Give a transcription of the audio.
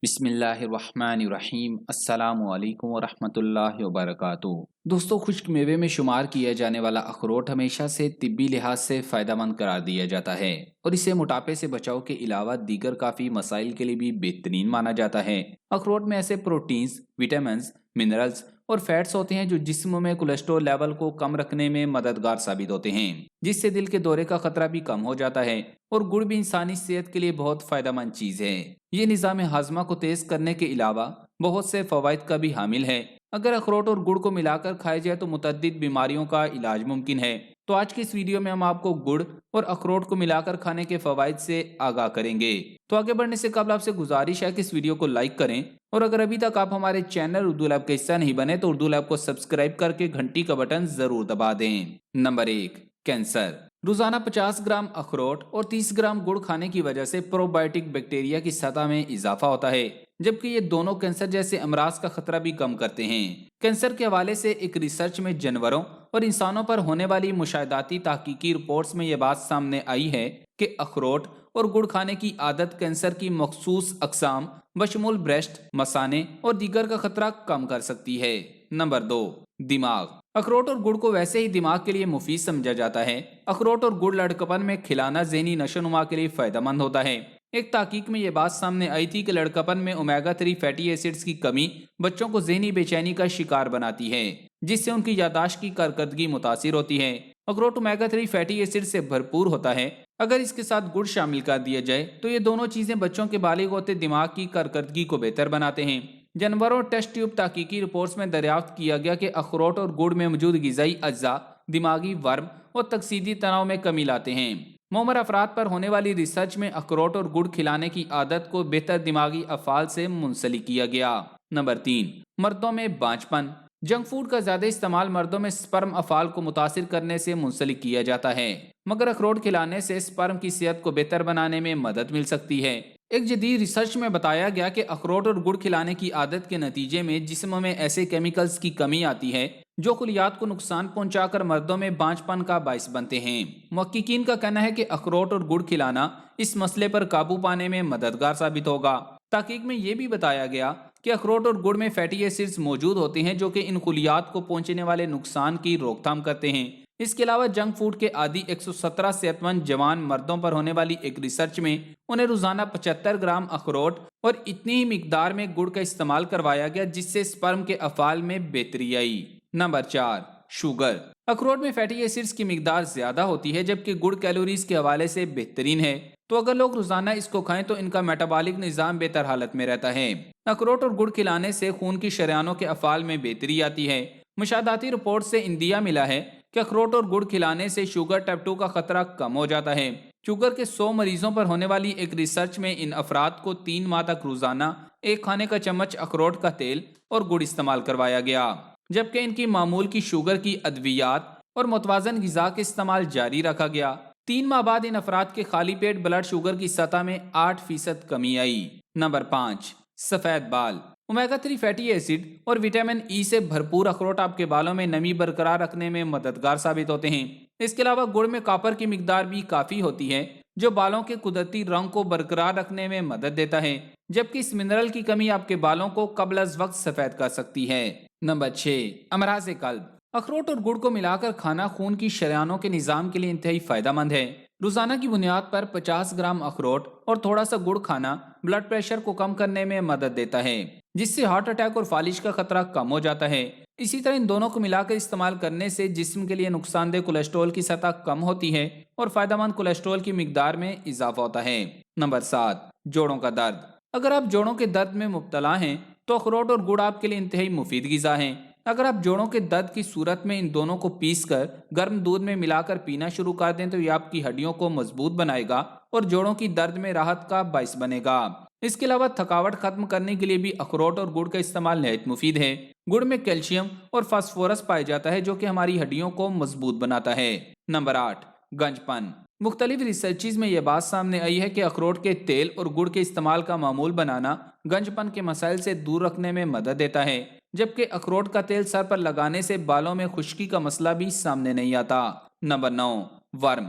بسم اللہ الرحمن الرحیم۔ السلام علیکم ورحمۃ اللہ وبرکاتہ۔ دوستو، خشک میوے میں شمار کیا جانے والا اخروٹ ہمیشہ سے طبی لحاظ سے فائدہ مند قرار دیا جاتا ہے اور اسے موٹاپے سے بچاؤ کے علاوہ دیگر کافی مسائل کے لیے بھی بہترین مانا جاتا ہے۔ اخروٹ میں ایسے پروٹینز، وٹامنز، منرلز اور فیٹس ہوتے ہیں جو جسم میں کولیسٹرول لیول کو کم رکھنے میں مددگار ثابت ہوتے ہیں، جس سے دل کے دورے کا خطرہ بھی کم ہو جاتا ہے۔ اور گڑ بھی انسانی صحت کے لیے بہت فائدہ مند چیز ہے۔ یہ نظام ہاضمہ کو تیز کرنے کے علاوہ بہت سے فوائد کا بھی حامل ہے۔ اگر اخروٹ اور گڑ کو ملا کر کھایا جائے تو متعدد بیماریوں کا علاج ممکن ہے۔ تو آج کی اس ویڈیو میں ہم آپ کو گڑ اور اخروٹ کو ملا کر کھانے کے فوائد سے آگاہ کریں گے۔ تو آگے بڑھنے سے قبل آپ سے گزارش ہے کہ اس ویڈیو کو لائک کریں، اور اگر ابھی تک آپ ہمارے چینل اردو لیب کا حصہ نہیں بنے تو اردو لیب کو سبسکرائب کر کے گھنٹی کا بٹن ضرور دبا دیں۔ Number 1، cancer. روزانہ 50 گرام اخروٹ اور 30 گرام گڑ کھانے کی وجہ سے پروبائیوٹک بیکٹیریا کی سطح میں اضافہ ہوتا ہے، جبکہ یہ دونوں کینسر جیسے امراض کا خطرہ بھی کم کرتے ہیں۔ کینسر کے حوالے سے ایک ریسرچ میں جانوروں اور انسانوں پر ہونے والی مشاہداتی تحقیقی رپورٹس میں یہ بات سامنے آئی ہے کہ اخروٹ اور گڑ کھانے کی عادت کینسر کی مخصوص اقسام بشمول بریسٹ، مثانے اور دیگر کا خطرہ کم کر سکتی ہے۔ نمبر 2، دماغ۔ اخروٹ اور گڑ کو ویسے ہی دماغ کے لیے مفید سمجھا جاتا ہے۔ اخروٹ اور گڑ لڑکپن میں کھلانا ذہنی نشو و نما کے لیے فائدہ مند ہوتا ہے۔ ایک تحقیق میں یہ بات سامنے آئی تھی کہ لڑکپن میں اومیگا 3 فیٹی ایسڈز کی کمی بچوں کو ذہنی بے چینی کا شکار بناتی ہے، جس سے ان کی یادداشت کی کارکردگی متاثر ہوتی ہے۔ اخروٹ اومیگا 3 فیٹی ایسڈ سے بھرپور ہوتا ہے۔ اگر اس کے ساتھ گڑ شامل کر دیا جائے تو یہ دونوں چیزیں بچوں کے بالغ ہوتے دماغ کی کارکردگی کو بہتر بناتے ہیں۔ جانوروں اور ٹیسٹ ٹیوب تحقیقی رپورٹس میں دریافت کیا گیا کہ اخروٹ اور گڑ میں موجود غذائی اجزاء دماغی ورم اور تکسیدی تناؤ میں کمی لاتے ہیں۔ معمر افراد پر ہونے والی ریسرچ میں اخروٹ اور گڑ کھلانے کی عادت کو بہتر دماغی افعال سے منسلک کیا گیا۔ نمبر 3، مردوں میں بانجھپن۔ جنک فوڈ کا زیادہ استعمال مردوں میں سپرم افعال کو متاثر کرنے سے منسلک کیا جاتا ہے، مگر اخروٹ کھلانے سے سپرم کی صحت کو بہتر بنانے میں مدد مل سکتی ہے۔ ایک جدید ریسرچ میں بتایا گیا کہ اخروٹ اور گڑ کھلانے کی عادت کے نتیجے میں جسم میں ایسے کیمیکلز کی کمی آتی ہے جو خلیات کو نقصان پہنچا کر مردوں میں بانجھپن کا باعث بنتے ہیں۔ محققین کا کہنا ہے کہ اخروٹ اور گڑ کھلانا اس مسئلے پر قابو پانے میں مددگار ثابت ہوگا۔ تحقیق میں یہ بھی بتایا گیا کہ اخروٹ اور گڑ میں فیٹی ایسڈز موجود ہوتے ہیں جو کہ ان خلیات کو پہنچنے والے نقصان کی روک تھام کرتے ہیں۔ اس کے علاوہ جنک فوڈ کے عادی 117 صحت مند جوان مردوں پر ہونے والی ایک ریسرچ میں انہیں روزانہ 75 گرام اخروٹ اور اتنی ہی مقدار میں گڑ کا استعمال کروایا گیا، جس سے سپرم کے افعال میں بہتری آئی۔ Number 4، sugar. اخروٹ میں فیٹی ایسڈز کی مقدار زیادہ ہوتی ہے، جبکہ گڑ کیلوریز کے حوالے سے بہترین ہے، تو اگر لوگ روزانہ اس کو کھائیں تو ان کا میٹابولک نظام بہتر حالت میں رہتا ہے۔ اخروٹ اور گڑ کھلانے سے خون کی شریانوں کے افعال میں بہتری آتی ہے۔ مشاہداتی رپورٹ سے اندیا ملا ہے کہ اخروٹ اور گڑ کھلانے سے شوگر ٹائپ 2 کا خطرہ کم ہو جاتا ہے۔ شوگر کے 100 مریضوں پر ہونے والی ایک ریسرچ میں ان افراد کو 3 ماہ تک روزانہ ایک کھانے کا چمچ اخروٹ کا تیل اور گڑ استعمال کروایا گیا، جبکہ ان کی معمول کی شوگر کی ادویات اور متوازن غذا کے استعمال جاری رکھا گیا۔ 3 ماہ بعد ان افراد کے خالی پیٹ بلڈ شوگر کی سطح میں 8% کمی آئی۔ نمبر 5، سفید بال۔ اومیگا 3 فیٹی ایسڈ اور وٹامن ای سے بھرپور اخروٹ آپ کے بالوں میں نمی برقرار رکھنے میں مددگار ثابت ہوتے ہیں۔ اس کے علاوہ گڑ میں کاپر کی مقدار بھی کافی ہوتی ہے جو بالوں کے قدرتی رنگ کو برقرار رکھنے میں مدد دیتا ہے، جبکہ اس منرل کی کمی آپ کے بالوں کو قبل از وقت سفید کر سکتی ہے۔ نمبر 6، امراض قلب۔ اخروٹ اور گڑ کو ملا کر کھانا خون کی شریانوں کے نظام کے لیے انتہائی فائدہ مند ہے۔ روزانہ کی بنیاد پر 50 گرام اخروٹ اور تھوڑا سا گڑ کھانا بلڈ پریشر کو کم کرنے میں مدد دیتا ہے، جس سے ہارٹ اٹیک اور فالج کا خطرہ کم ہو جاتا ہے۔ اسی طرح ان دونوں کو ملا کر استعمال کرنے سے جسم کے لیے نقصان دہ کولیسٹرول کی سطح کم ہوتی ہے اور فائدہ مند کولیسٹرول کی مقدار میں اضافہ ہوتا ہے۔ نمبر 7، جوڑوں کا درد۔ اگر آپ جوڑوں کے درد میں مبتلا ہیں تو اخروٹ اور گڑ آپ کے لیے انتہائی مفید غذا ہیں۔ اگر آپ جوڑوں کے درد کی صورت میں ان دونوں کو پیس کر گرم دودھ میں ملا کر پینا شروع کر دیں تو یہ آپ کی ہڈیوں کو مضبوط بنائے گا اور جوڑوں کی درد میں راحت کا باعث بنے گا۔ اس کے علاوہ تھکاوٹ ختم کرنے کے لیے بھی اخروٹ اور گڑ کا استعمال نہایت مفید ہے۔ گڑ میں کیلشیم اور فاسفورس پایا جاتا ہے جو کہ ہماری ہڈیوں کو مضبوط بناتا ہے۔ نمبر 8، گنجپن۔ مختلف ریسرچز میں یہ بات سامنے آئی ہے کہ اخروٹ کے تیل اور گڑ کے استعمال کا معمول بنانا گنجپن کے مسائل سے دور رکھنے میں مدد دیتا ہے، جبکہ اخروٹ کا تیل سر پر لگانے سے بالوں میں خشکی کا مسئلہ بھی سامنے نہیں آتا۔ نمبر 9، ورم۔